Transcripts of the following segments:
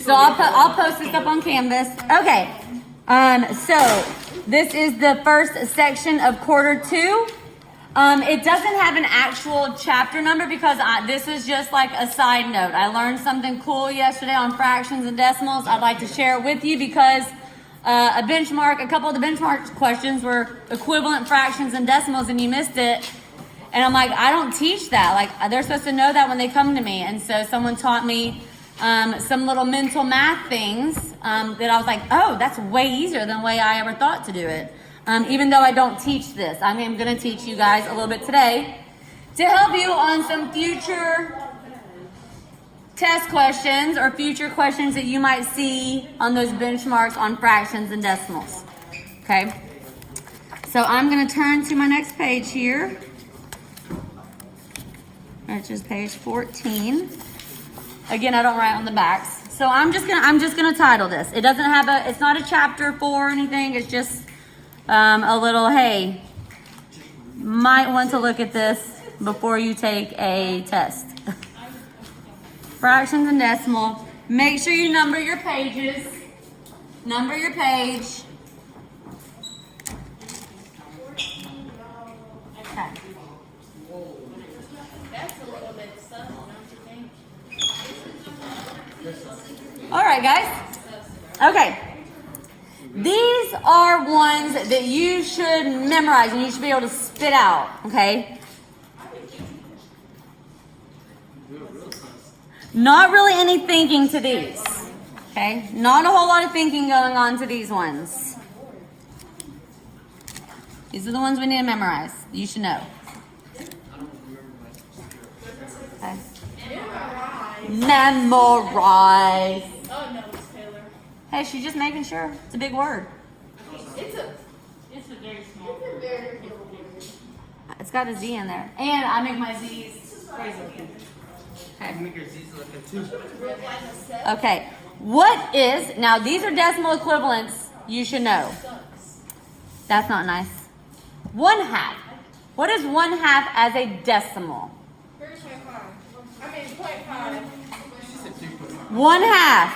So I'll post this up on Canvas. Okay. So this is the first section of quarter 2. It doesn't have an actual chapter number because this is just like a side note. I learned something cool yesterday on fractions and decimals. I'd like to share it with you because a couple of the benchmark questions were equivalent fractions and decimals and you missed it. And I'm like, I don't teach that. Like, they're supposed to know that when they come to me. And so someone taught me some little mental math things that I was like, oh, that's way easier than the way I ever thought to do it. Even though I don't teach this. I am going to teach you guys a little bit today to help you on some future test questions or future questions that you might see on those benchmarks on fractions and decimals. Okay? So I'm going to turn to my next page here, which is page 14. Again, I don't write on the backs. So I'm just gonna title this. It doesn't have it's not a chapter 4 or anything. It's just a little, hey, might want to look at this before you take a test. Fractions and decimal. Make sure you number your pages. Number your page. Okay. All right, guys. Okay. These are ones that you should memorize and you should be able to spit out, okay? Not really any thinking to these, okay? Not a whole lot of thinking going on to these ones. These are the ones we need to memorize. You should know. Okay. Memorize. Oh no, it's Taylor. Hey, she's just making sure. It's a big word. It's a very small word. It's got a Z in there. And I make my Z's crazy looking. Okay. Make your Z's look good too. Okay. What is, now these are decimal equivalents you should know. That's not nice. 1/2. What is 1/2 as a decimal? 1/2.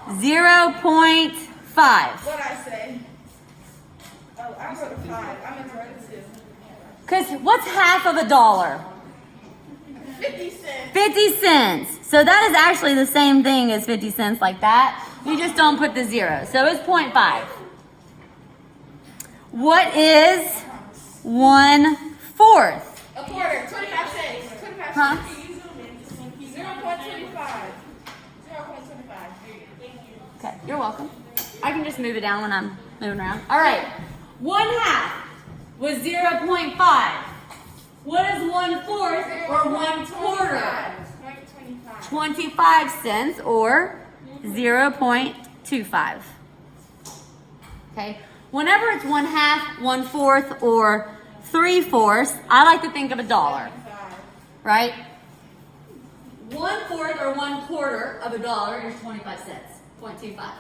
0.5. What'd I say? Oh, I wrote a 5. I meant to write a 2. Because what's half of a dollar? 50 cents. 50 cents. So that is actually the same thing as 50 cents like that. You just don't put the 0. So it's 0.5. What is 1/4? A quarter. 25 cents. 25 Huh? cents. 0.25. 0.25. Okay, you're welcome. I can just move it down when I'm moving around. All right. 1/2 was 0.5. What is 1/4 or 1/4? 25 cents or 0.25. Okay. Whenever it's 1/2, 1/4, or 3/4, I like to think of a dollar. Right? 1/4 or 1/4 of a dollar is 25 cents. 0.25.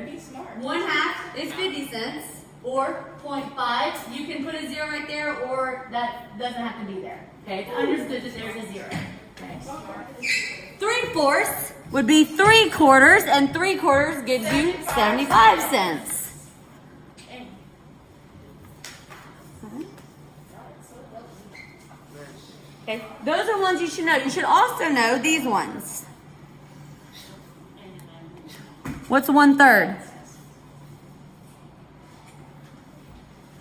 Be smart. 1/2 is 50 cents or 0.5. You can put a 0 right there or that doesn't have to be there. Okay, it's understood that there's a 0. Okay. 3/4 would be 3/4 and 3/4 gives you 75 cents. Okay, those are ones you should know. You should also know these ones. What's 1/3?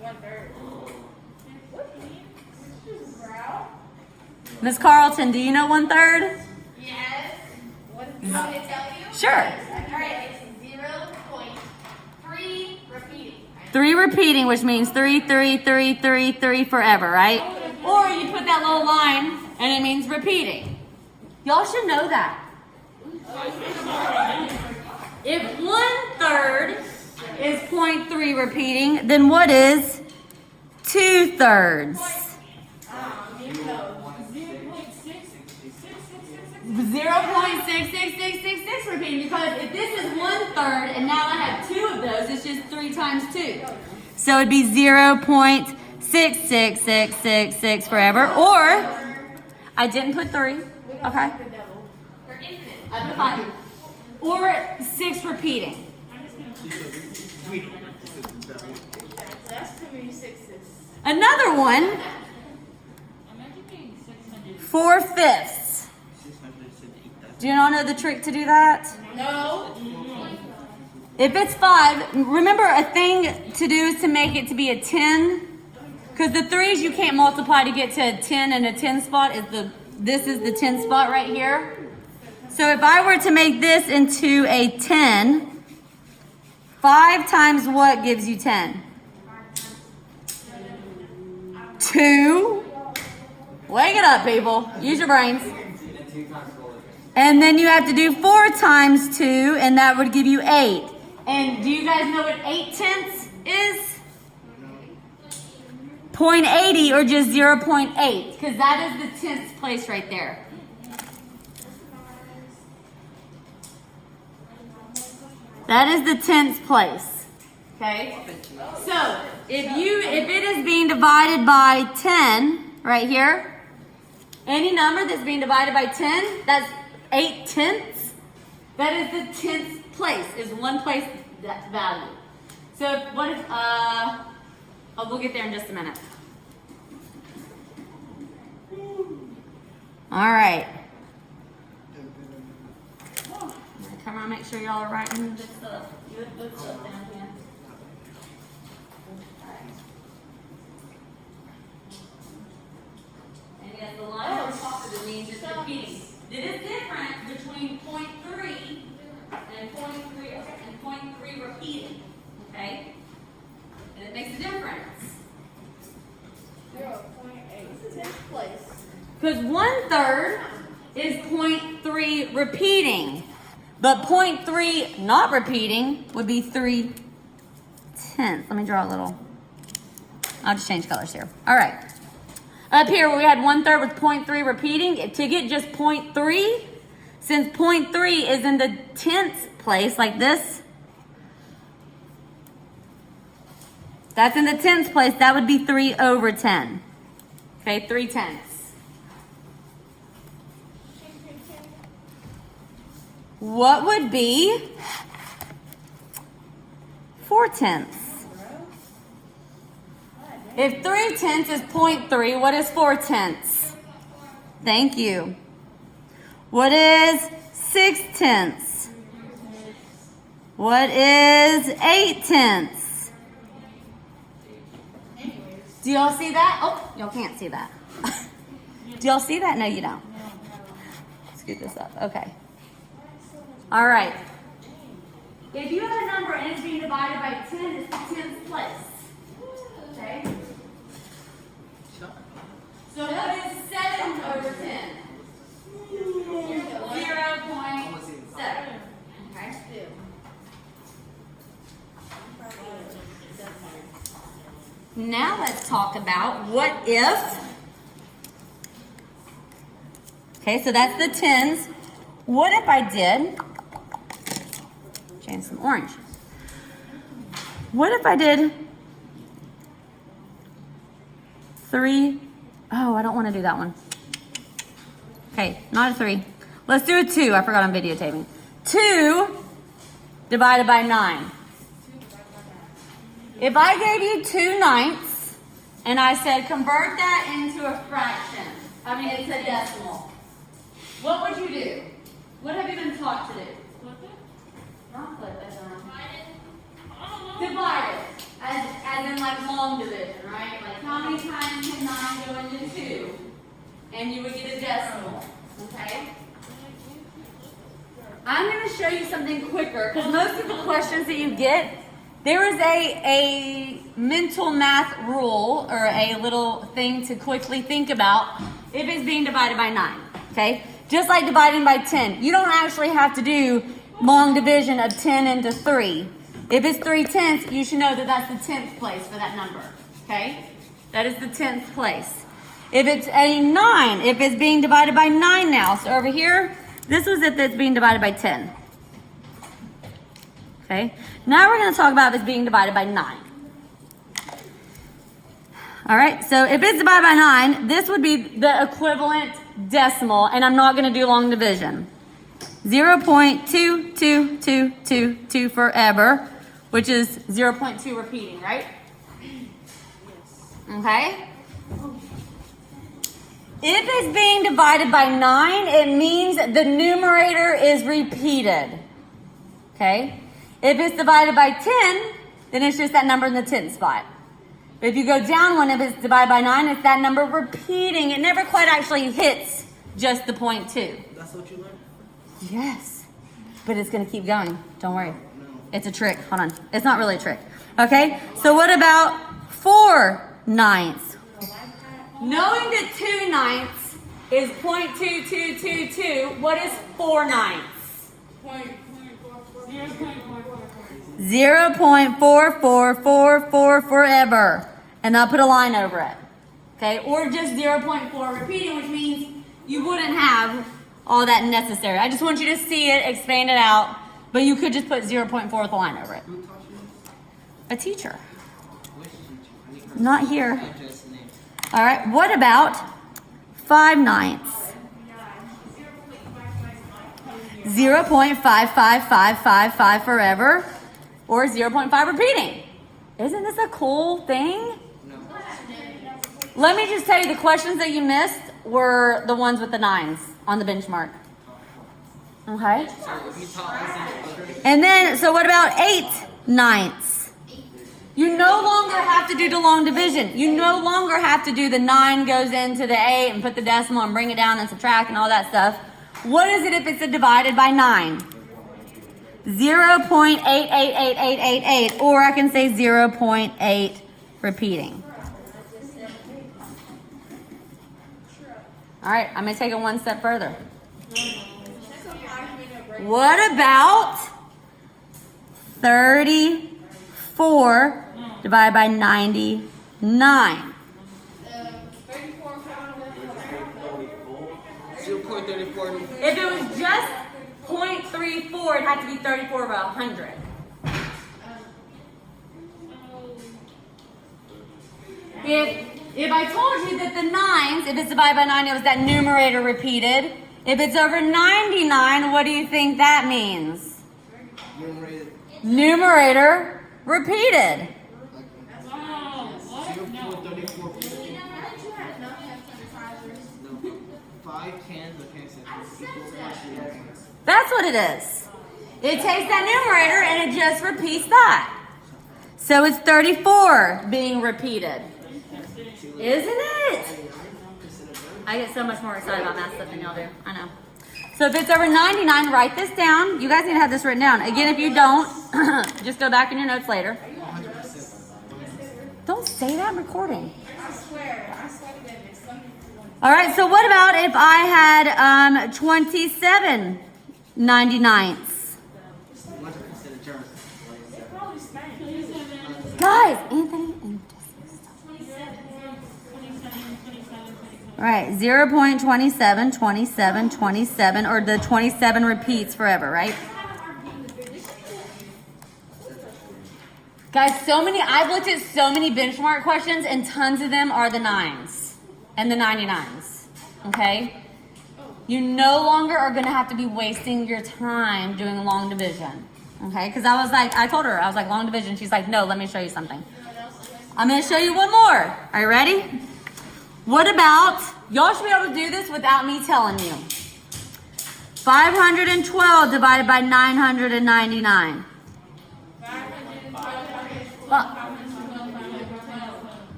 1/3. Miss Carlton, do you know 1/3? Yes. What do you want me to tell you? Sure. All right, it's 0.3 repeating. 3 repeating, which means 3, 3, 3, 3, 3 forever, right? Or you put that little line and it means repeating. Y'all should know that. If 1/3 is 0.3 repeating, then what is 2/3? 0.66666 repeating, because if this is 1/3 and now I have 2 of those, it's just 3 times 2. So it'd be 0.66666 forever. Or I didn't put 3. Okay. They're infinite. I put 5. or 6 repeating. That's too many sixes. Another one, 4/5. Do you all know the trick to do that? No. If it's 5, remember a thing to do is to make it to be a 10. Because the 3s you can't multiply to get to a 10, and a 10 spot this is the 10 spot right here. So if I were to make this into a 10, 5 times what gives you 10? 2. Wake it up, people. Use your brains. And then you have to do 4 times 2, and that would give you 8. And do you guys know what 8/10 is? 0.80 or just 0.8, because that is the 10th place right there. That is the 10th place. Okay? So if it is being divided by 10 right here, any number that's being divided by 10, that's 8/10. That is the 10th place, is one place that's value. So what if, we'll get there in just a minute. All right. Come on, make sure y'all are writing this stuff. Good stuff down here. And yes, the line on top of it means it's repeating. It is different between 0.3 and 0.3 repeating. Okay? And it makes a difference. 0.8. This is 10th place. Because 1/3 is 0.3 repeating. But 0.3 not repeating would be 3/10. Let me draw a little. I'll just change colors here. All right. Up here where we had 1/3 with 0.3 repeating, to get just 0.3, since 0.3 is in the 10th place like this, that's in the 10th place, that would be 3/10. Okay, 3/10. What would be 4/10? If 3/10 is 0.3, what is 4/10? Thank you. What is 6/10? What is 8/10? Do y'all see that? Oh, y'all can't see that. Do y'all see that? No, you don't. Scoot this up. Okay. All right. If you have a number and it's being divided by 10, it's the 10th place. Okay? So what is 7/10? 0.7. Okay? Now let's talk about what if. Okay, so that's the 10s. What if I did, change some orange. What if I did 3, oh, I don't want to do that one. Okay, not a 3. Let's do a 2. I forgot I'm videotaping. 2 divided by 9. If I gave you 2/9 and I said convert that into a fraction, it's a decimal, what would you do? What have you been taught to do? Not flip it, divide it. As in like long division, right? Like how many times can 9 go into 2? And you would get a decimal, okay? I'm going to show you something quicker because most of the questions that you get, there is a mental math rule or a little thing to quickly think about if it's being divided by 9, okay? Just like dividing by 10. You don't actually have to do long division of 10 into 3. If it's 3/10, you should know that that's the 10th place for that number, okay? That is the 10th place. If it's a 9, if it's being divided by 9 now, so over here, this was if it's being divided by 10. Okay, now we're going to talk about if it's being divided by 9. All right, so if it's divided by 9, this would be the equivalent decimal, and I'm not going to do long division. 0.222222 forever, which is 0.2 repeating, right? Okay? If it's being divided by 9, it means the numerator is repeated. Okay? If it's divided by 10, then it's just that number in the 10th spot. But if you go down one, if it's divided by 9, it's that number repeating. It never quite actually hits just the 0.2. That's what you learned? Yes. But it's going to keep going. Don't worry. It's a trick. Hold on. It's not really a trick. Okay? So what about 4/9? Knowing that 2/9 is 0.2222, what is 4/9? 0.4444 forever. And I'll put a line over it. Okay? Or just 0.4 repeating, which means you wouldn't have all that necessary. I just want you to see it, expand it out, but you could just put 0.4 with a line over it. Who taught you A teacher. this? Which teacher? Not here. Address the name. All right, what about 5/9? 0.55555 forever, or 0.5 repeating. Isn't this a cool thing? No. Let me just tell you, the questions that you missed were the ones with the 9s on the benchmark. Okay? So if you taught us in And then, so what about 8/9? You no longer have to do the long division. You no longer have to do the 9 goes into the 8 and put the decimal and bring it down and subtract and all that stuff. What is it if it's divided by 9? 0.888888, or I can say 0.8 repeating. All right, I'm going to take it one step further. What about 34 divided by 99? 0.34. If it was just 0.34, it'd have to be 34 over 100. If I told you that the 9s, if it's divided by 9, it was that numerator repeated. If it's over 99, what do you think that means? Numerator. Numerator repeated. 0.34. No. 5 cans of hand sanitizer. That's what it is. It takes that numerator and it just repeats that. So it's 34 being repeated. Isn't it? I get so much more excited about math stuff than y'all do. I know. So if it's over 99, write this down. You guys need to have this written down. Again, if you don't, just go back in your notes later. Don't say that in recording. I swear to goodness. All right, so what about if I had 27 99ths? Much considered German. Guys, Anthony and all right, 0.27, 27, 27, or the 27 repeats forever, right? Guys, I've looked at so many benchmark questions and tons of them are the 9s and the 99s, okay? You no longer are gonna have to be wasting your time doing long division, okay? Because I told her, I was like, long division. She's like, no, let me show you something. I'm gonna show you one more. Are you ready? What about, y'all should be able to do this without me telling you. 512 divided by 999.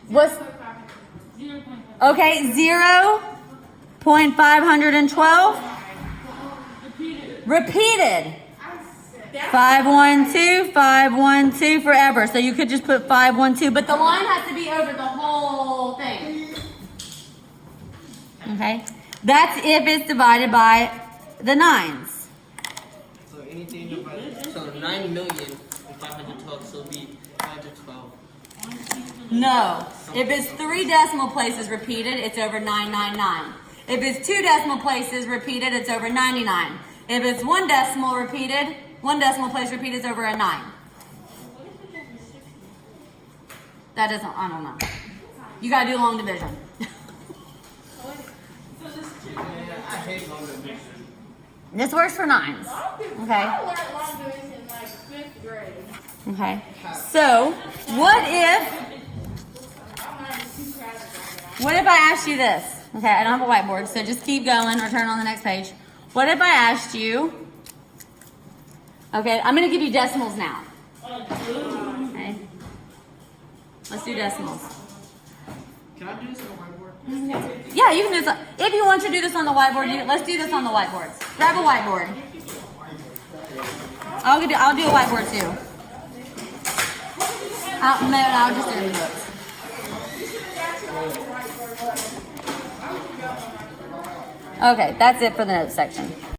What's, okay, 0.512. Repeated. 512, 512 forever. So you could just put 512, but the line has to be over the whole thing. Okay? That's if it's divided by the 9s. So anything divided. So 9,512. So it'll be 512. No. If it's 3 decimal places repeated, it's over 999. If it's 2 decimal places repeated, it's over 99. If it's 1 decimal repeated, 1 decimal place repeated is over a 9. That doesn't, I don't know. You gotta do long division. Yeah, I hate long division. This works for nines. Okay. I learned long division in like 5th grade. Okay. So, what if I'm not even too proud of that. What if I asked you this? Okay, I don't have a whiteboard, so just keep going or turn on the next page. What if I asked you? Okay, I'm going to give you decimals now. Okay. Let's do decimals. Can I do this on a whiteboard? Yeah, you can do this. If you want to do this on the whiteboard, let's do this on the whiteboard. Grab a whiteboard. I'll do a whiteboard too. I'll just do it in the books. Okay, that's it for the notes section.